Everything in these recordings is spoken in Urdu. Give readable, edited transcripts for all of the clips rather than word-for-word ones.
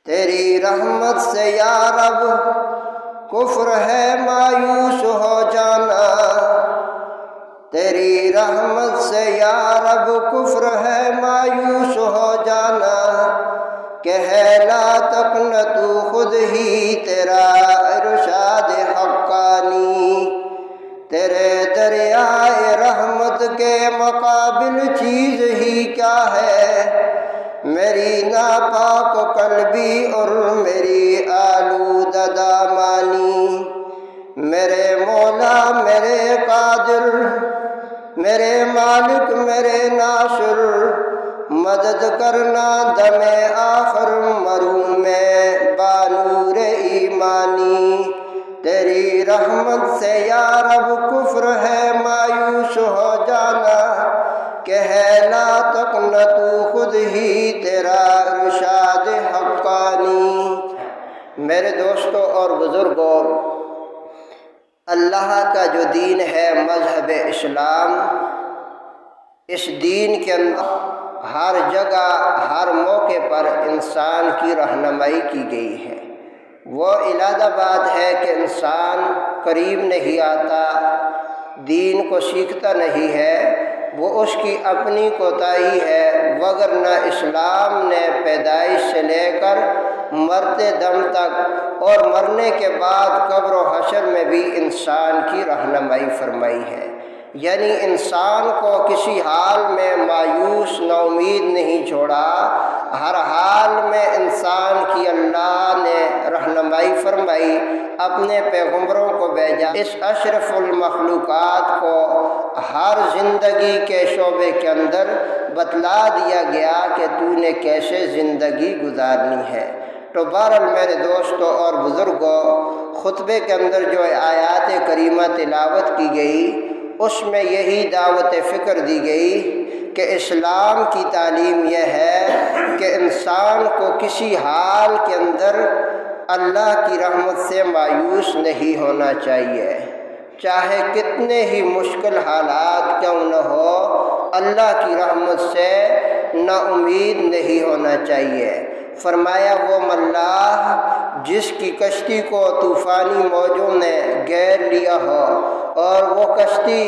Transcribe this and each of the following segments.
تیری رحمت سے یا رب کفر ہے مایوس ہو جانا، تیری رحمت سے یا رب کفر ہے مایوس ہو جانا، کہ ہے لا تقنطوا خود ہی تیرا ارشاد حقانی، تیرے دریائے رحمت کے مقابل چیز ہی کیا ہے، میری ناپاک قلبی اور میری آلودہ دامانی، میرے مولا میرے قادر میرے مالک میرے ناصر، مدد کرنا دم آخر مروں میں بانور ایمانی، تیری رحمت سے یا رب کفر ہے مایوس ہو جانا، کہ ہے لا تقنطوا خود ہی تیرا ارشاد حقانی۔ میرے دوستوں اور بزرگوں، اللہ کا جو دین ہے مذہب اسلام، اس دین کے اندر ہر جگہ ہر موقع پر انسان کی رہنمائی کی گئی ہے۔ وہ علادہ بات ہے کہ انسان قریب نہیں آتا، دین کو سیکھتا نہیں ہے، وہ اس کی اپنی کوتاہی ہے، وگرنہ اسلام نے پیدائش سے لے کر مرتے دم تک اور مرنے کے بعد قبر و حشر میں بھی انسان کی رہنمائی فرمائی ہے، یعنی انسان کو کسی حال میں مایوس نا امید نہیں چھوڑا، ہر حال میں انسان کی اللہ نے رہنمائی فرمائی، اپنے پیغمبروں کو بھیجا، اس اشرف المخلوقات کو ہر زندگی کے شعبے کے اندر بتلا دیا گیا کہ تو نے کیسے زندگی گزارنی ہے۔ تو بہرحال میرے دوستوں اور بزرگوں، خطبے کے اندر جو آیات کریمہ تلاوت کی گئی، اس میں یہی دعوت فکر دی گئی کہ اسلام کی تعلیم یہ ہے کہ انسان کو کسی حال کے اندر اللہ کی رحمت سے مایوس نہیں ہونا چاہیے، چاہے کتنے ہی مشکل حالات کیوں نہ ہو، اللہ کی رحمت سے نا امید نہیں ہونا چاہیے۔ فرمایا وہ ملاح جس کی کشتی کو طوفانی موجوں نے گھیر لیا ہو اور وہ کشتی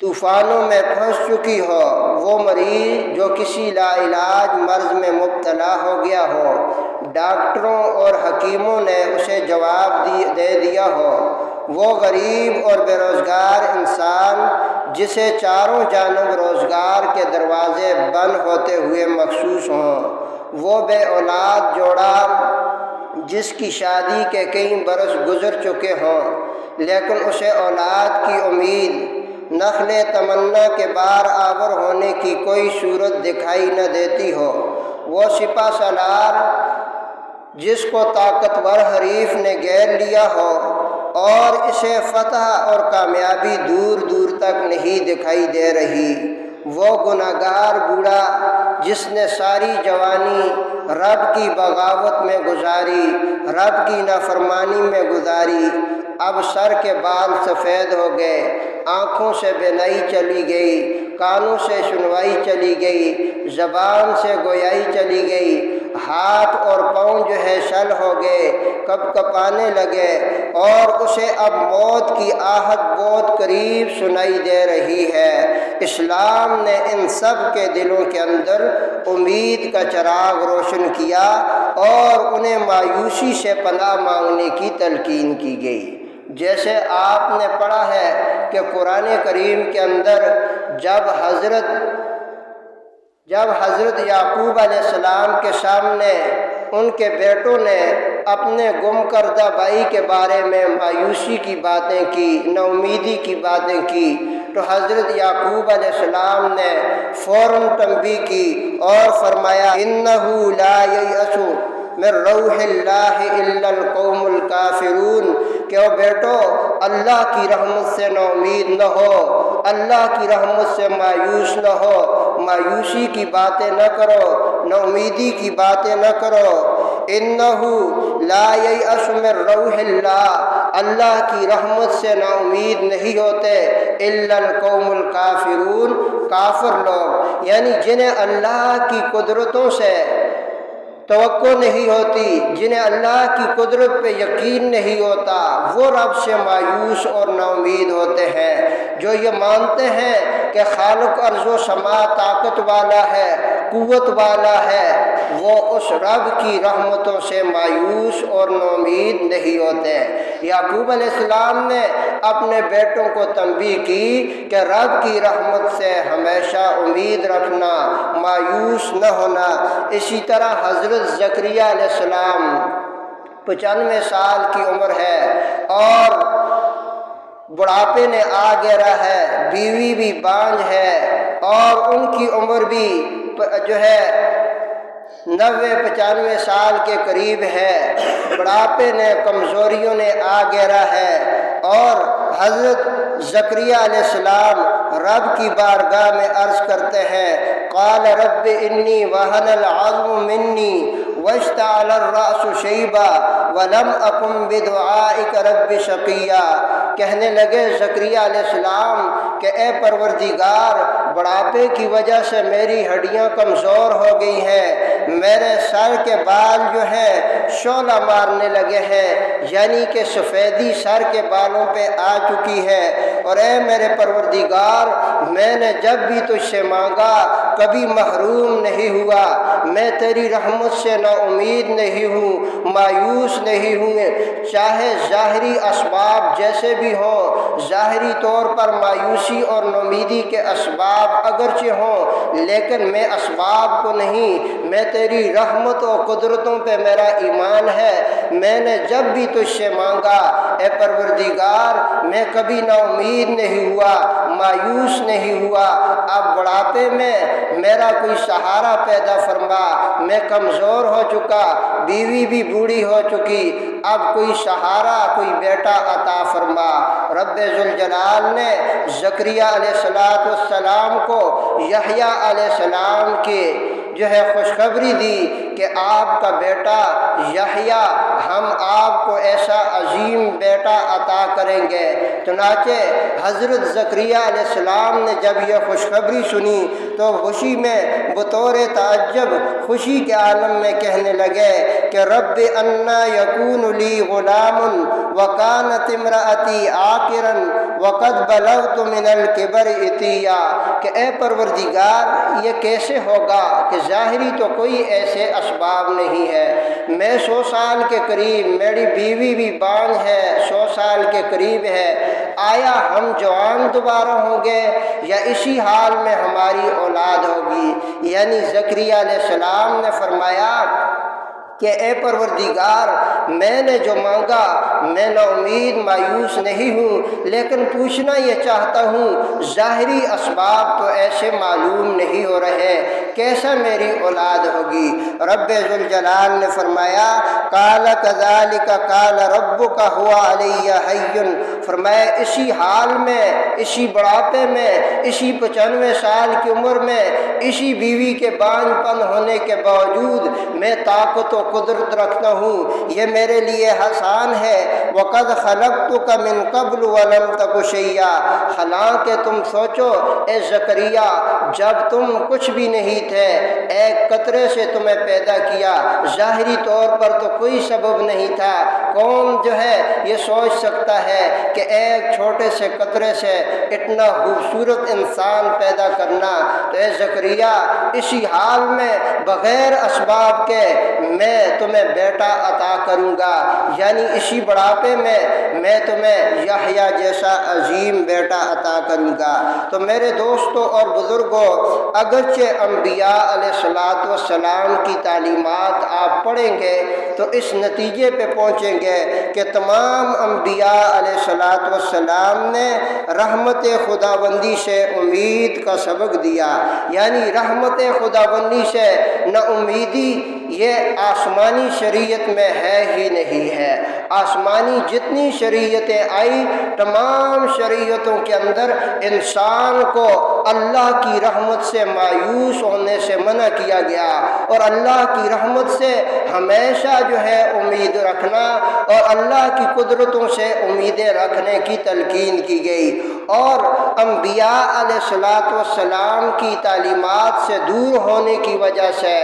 طوفانوں میں پھنس چکی ہو، وہ مریض جو کسی لا علاج مرض میں مبتلا ہو گیا ہو، ڈاکٹروں اور حکیموں نے اسے جواب دے دیا ہو، وہ غریب اور بے روزگار انسان جسے چاروں جانب روزگار کے دروازے بند ہوتے ہوئے محسوس ہوں، وہ بے اولاد جوڑا جس کی شادی کے کئی برس گزر چکے ہوں لیکن اسے اولاد کی امید نخل تمنا کے بار آور ہونے کی کوئی صورت دکھائی نہ دیتی ہو، وہ سپہ سالار جس کو طاقتور حریف نے گھیر لیا ہو اور اسے فتح اور کامیابی دور دور تک نہیں دکھائی دے رہی، وہ گناہگار بوڑھا جس نے ساری جوانی رب کی بغاوت میں گزاری، رب کی نافرمانی میں گزاری، اب سر کے بال سفید ہو گئے، آنکھوں سے بینائی چلی گئی، کانوں سے سنوائی چلی گئی، زبان سے گویائی چلی گئی، ہاتھ اور پاؤں جو ہے شل ہو گئے، کپ کپانے لگے، اور اسے اب موت کی آہٹ بہت قریب سنائی دے رہی ہے۔ اسلام نے ان سب کے دلوں کے اندر امید کا چراغ روشن کیا اور انہیں مایوسی سے پناہ مانگنے کی تلقین کی گئی۔ جیسے آپ نے پڑھا ہے کہ قرآن کریم کے اندر جب حضرت یعقوب علیہ السلام کے سامنے ان کے بیٹوں نے اپنے گم کردہ بھائی کے بارے میں مایوسی کی باتیں کی، نا امیدی کی باتیں کی، تو حضرت یعقوب علیہ السلام نے فوراً تنبیہ کی اور فرمایا اِنَّهُ لَا يَيْأَسُ مِن رَّوْحِ اللَّهِ إِلَّا الْقَوْمُ الْكَافِرُونَ کہ او بیٹو اللہ کی رحمت سے نا امید نہ ہو، اللہ کی رحمت سے مایوس نہ ہو، مایوسی کی باتیں نہ کرو، نا امیدی کی باتیں نہ کرو۔ اِنَّهُ لَا يَيْأَسُ مِن رَّوْحِ اللَّهِ اللہ کی رحمت سے نا امید نہیں ہوتے إِلَّا الْقَوْمُ الْكَافِرُونَ کافر لوگ، یعنی جنہیں اللہ کی قدرتوں سے توقع نہیں ہوتی، جنہیں اللہ کی قدرت پہ یقین نہیں ہوتا، وہ رب سے مایوس اور نا امید ہوتے ہیں۔ جو یہ مانتے ہیں کہ خالق ارض و سما طاقت والا ہے، قوت والا ہے، وہ اس رب کی رحمتوں سے مایوس اور نا امید نہیں ہوتے۔ یعقوب علیہ السلام نے اپنے بیٹوں کو تنبیہ کی کہ رب کی رحمت سے ہمیشہ امید رکھنا، مایوس نہ ہونا۔ اسی طرح حضرت زکریا علیہ السلام 95 سال کی عمر ہے اور بڑھاپے نے آ گھیرا ہے، بیوی بھی بانجھ ہے اور ان کی عمر بھی جو ہے 90-95 سال کے قریب ہے۔ بڑھاپے نے، کمزوریوں نے آ گھیرا ہے اور حضرت زکریا علیہ السلام رب کی بارگاہ میں عرض کرتے ہیں، قال رب انی وہن العظم منی واشتعل الرأس شیبا ولم اکن بدعائک رب شقیا۔ کہنے لگے زکریا علیہ السلام کہ اے پروردگار، بڑھاپے کی وجہ سے میری ہڈیاں کمزور ہو گئی ہیں، میرے سر کے بال جو ہیں شعلہ مارنے لگے ہیں، یعنی کہ سفیدی سر کے بالوں پہ آ چکی ہے، اور اے میرے پروردگار، میں نے جب بھی تجھ سے مانگا کبھی محروم نہیں ہوا، میں تیری رحمت سے نا امید نہیں ہوں، مایوس نہیں ہوں، چاہے ظاہری اسباب جیسے بھی ہوں، ظاہری طور پر مایوسی اور نومیدی کے اسباب اگرچہ ہوں، لیکن میں اسباب کو نہیں، میں تیری رحمت و قدرتوں پہ میرا ایمان ہے۔ میں نے جب بھی تجھ سے مانگا اے پروردگار، میں کبھی نا امید نہیں ہوا، مایوس نہیں ہوا۔ اب بڑھاپے میں میرا کوئی سہارا پیدا فرما، میں کمزور ہو چکا، بیوی بھی بوڑھی ہو چکی، اب کوئی سہارا، کوئی بیٹا عطا فرما۔ رب ذوالجلال نے زکریا علیہ السلام کو یحییٰ علیہ السلام کی جو ہے خوشخبری دی کہ آپ کا بیٹا یحییٰ، ہم آپ کو ایسا عظیم بیٹا عطا کریں گے۔ چنانچہ حضرت زکریا علیہ السلام نے جب یہ خوشخبری سنی تو خوشی میں بطور تعجب خوشی کے عالم میں کہنے لگے کہ رب انا یکون لی غلام وکانت امرأتی عاقرا وقد بلغت من الکبر عتیا، کہ اے پروردگار یہ کیسے ہوگا کہ ظاہری تو کوئی ایسے اسباب نہیں ہے، میں 100 سال کے قریب، میری بیوی بھی بانجھ ہے، 100 سال کے قریب ہے، آیا ہم جوان دوبارہ ہوں گے یا اسی حال میں ہماری اولاد ہوگی؟ یعنی زکریا علیہ السلام نے فرمایا کہ اے پروردگار، میں نے جو مانگا میں نا امید مایوس نہیں ہوں، لیکن پوچھنا یہ چاہتا ہوں ظاہری اسباب تو ایسے معلوم نہیں ہو رہے، کیسا میری اولاد ہوگی؟ رب ذوالجلال نے فرمایا قال کذالک قال ربک هو علی حی، فرمایا اسی حال میں، اسی بڑھاپے میں، اسی 95 سال کی عمر میں، اسی بیوی کے بانجھ پن ہونے کے باوجود میں طاقت و قدرت رکھتا ہوں، یہ میرے لیے آسان ہے۔ وقد خلقتک من قبل ولم تک شیئا، حالانکہ تم سوچو اے زکریا، جب تم کچھ بھی نہیں تھے، ایک قطرے سے تمہیں پیدا کیا، ظاہری طور پر تو کوئی سبب نہیں تھا، کون جو ہے یہ سوچ سکتا ہے کہ ایک چھوٹے سے قطرے سے اتنا خوبصورت انسان پیدا کرنا؟ تو اے زکریا، اسی حال میں بغیر اسباب کے میں تمہیں بیٹا عطا کروں گا، یعنی اسی بڑھاپے میں تمہیں یحییٰ جیسا عظیم بیٹا عطا کروں گا۔ تو میرے دوستوں اور بزرگوں، اگرچہ انبیاء علیہ السلام کی تعلیمات آپ پڑھیں گے تو اس نتیجے پہ پہنچیں گے کہ تمام انبیاء علیہ السلام نے رحمت خداوندی سے امید کا سبق دیا، یعنی رحمت خداوندی سے نا امیدی یہ آسمانی شریعت میں ہے ہی نہیں ہے۔ آسمانی جتنی شریعتیں آئی، تمام شریعتوں کے اندر انسان کو اللہ کی رحمت سے مایوس ہونے سے منع کیا گیا، اور اللہ کی رحمت سے ہمیشہ جو ہے امید رکھنا اور اللہ کی قدرتوں سے امیدیں رکھنے کی تلقین کی گئی۔ اور انبیاء علیہ السلام کی تعلیمات سے دور ہونے کی وجہ سے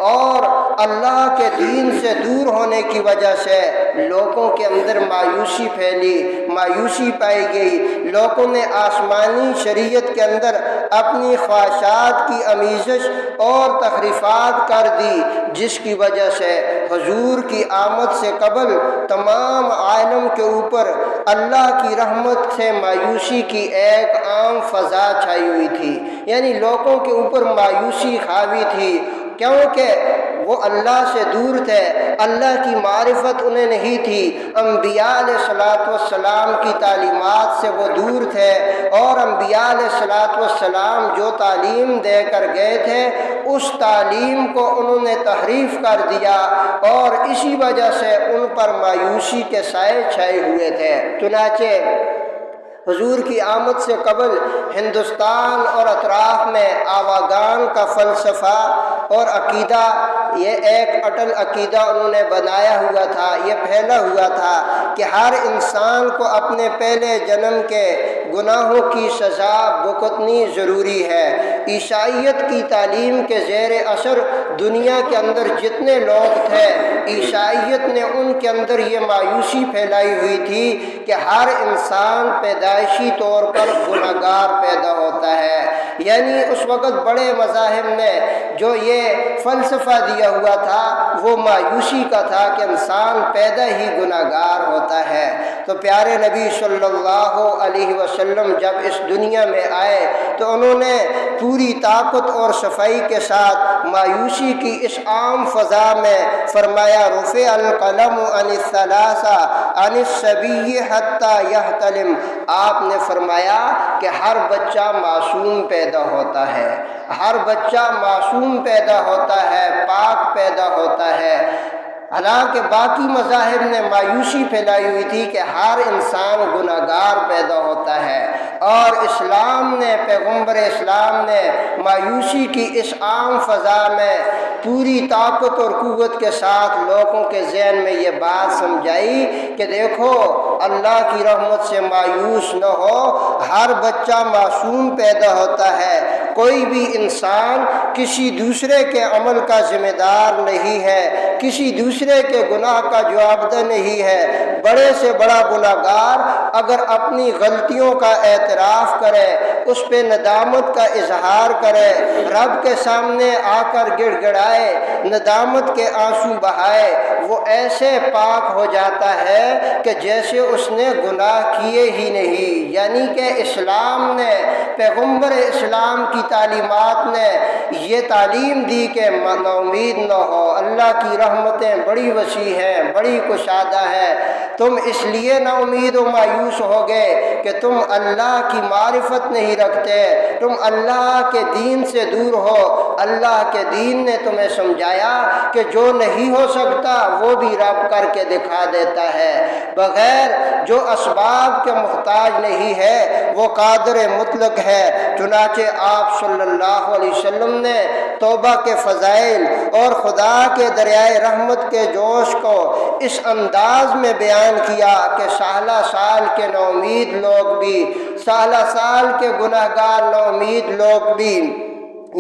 اور اللہ کے دین سے دور ہونے کی وجہ سے لوگوں کے اندر مایوسی پھیلی، مایوسی پائی گئی۔ لوگوں نے آسمانی شریعت کے اندر اپنی خواہشات کی آمیزش اور تخریفات کر دی، جس کی وجہ سے حضور کی آمد سے قبل تمام عالم کے اوپر اللہ کی رحمت سے مایوسی کی ایک عام فضا چھائی ہوئی تھی، یعنی لوگوں کے اوپر مایوسی حاوی تھی، کیونکہ وہ اللہ سے دور تھے، اللہ کی معرفت انہیں نہیں تھی، انبیاء علیہ السلام کی تعلیمات سے وہ دور تھے، اور انبیاء علیہ السلام جو تعلیم دے کر گئے تھے اس تعلیم کو انہوں نے تحریف کر دیا، اور اسی وجہ سے ان پر مایوسی کے سائے چھائے ہوئے تھے۔ چنانچہ حضور کی آمد سے قبل ہندوستان اور اطراف میں آواگان کا فلسفہ اور عقیدہ، یہ ایک اٹل عقیدہ انہوں نے بنایا ہوا تھا، یہ پھیلا ہوا تھا کہ ہر انسان کو اپنے پہلے جنم کے گناہوں کی سزا بھگتنی ضروری ہے۔ عیسائیت کی تعلیم کے زیر اثر دنیا کے اندر جتنے لوگ تھے، عیسائیت نے ان کے اندر یہ مایوسی پھیلائی ہوئی تھی کہ ہر انسان پیدائشی طور پر گناہگار پیدا ہوتا ہے، یعنی اس وقت بڑے مذاہب نے جو یہ فلسفہ دیا ہوا تھا وہ مایوسی کا تھا کہ انسان پیدا ہی گناہگار ہوتا ہے۔ تو پیارے نبی صلی اللہ علیہ وسلم جب اس دنیا میں آئے تو انہوں نے پوری طاقت اور صفائی کے ساتھ مایوسی کی اس عام فضا میں فرمایا، رفع القلم عن الثلاثہ عن الصبی حتی یحتلم۔ آپ نے فرمایا کہ ہر بچہ معصوم پیدا ہوتا ہے، ہر بچہ معصوم پیدا ہوتا ہے، پاک پیدا ہوتا ہے۔ حالانکہ باقی مذاہب نے مایوسی پھیلائی ہوئی تھی کہ ہر انسان گناہگار پیدا ہوتا ہے، اور اسلام نے، پیغمبر اسلام نے مایوسی کی اس عام فضا میں پوری طاقت اور قوت کے ساتھ لوگوں کے ذہن میں یہ بات سمجھائی کہ دیکھو اللہ کی رحمت سے مایوس نہ ہو، ہر بچہ معصوم پیدا ہوتا ہے، کوئی بھی انسان کسی دوسرے کے عمل کا ذمہ دار نہیں ہے، کسی دوسرے کے گناہ کا جوابدہ نہیں ہے۔ بڑے سے بڑا گناہگار اگر اپنی غلطیوں کا اعتراف کرے، اس پہ ندامت کا اظہار کرے، رب کے سامنے آ کر گڑ گڑائے، ندامت کے آنسو بہائے، وہ ایسے پاک ہو جاتا ہے کہ جیسے اس نے گناہ کیے ہی نہیں۔ یعنی کہ اسلام نے، پیغمبر اسلام کی تعلیمات نے یہ تعلیم دی کہ نا امید نہ ہو، اللہ کی رحمتیں بڑی وسیع ہیں، بڑی کشادہ ہے، تم اس لیے نا امید و مایوس ہو گئے کہ تم اللہ کی معرفت نہیں رکھتے، تم اللہ کے دین سے دور ہو۔ اللہ کے دین نے تمہیں سمجھایا کہ جو نہیں ہو سکتا وہ بھی رب کر کے دکھا دیتا ہے، بغیر جو اسباب کے محتاج نہیں ہے وہ قادر مطلق ہے۔ چنانچہ آپ صلی اللہ علیہ وسلم نے توبہ کے فضائل اور خدا کے دریائے رحمت کے جوش کو اس انداز میں بیان کیا کہ سالہ سال کے نا امید لوگ بھی، سالہ سال کے گناہگار نا امید لوگ بھی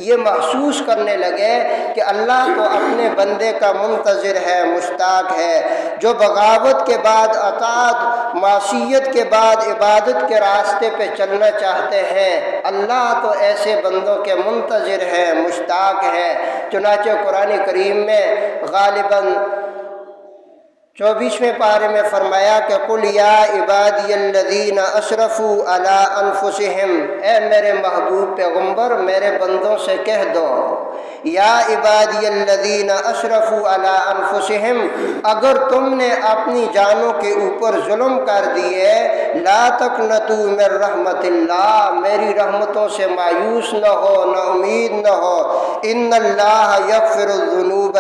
یہ محسوس کرنے لگے کہ اللہ تو اپنے بندے کا منتظر ہے، مشتاق ہے، جو بغاوت کے بعد اطاعت، معصیت کے بعد عبادت کے راستے پہ چلنا چاہتے ہیں، اللہ تو ایسے بندوں کے منتظر ہے، مشتاق ہے۔ چنانچہ قرآن کریم میں غالباً 24ویں پارے میں فرمایا کہ قل یا عبادی الذین اسرفوا علی انفسہم، اے میرے محبوب پیغمبر میرے بندوں سے کہہ دو، یا عبادی الذین اسرفوا علی انفسہم، اگر تم نے اپنی جانوں کے اوپر ظلم کر دیے، لا تقنطوا من رحمت اللہ، میری رحمتوں سے مایوس نہ ہو، نا امید نہ ہو، ان اللہ یغفر الذنوب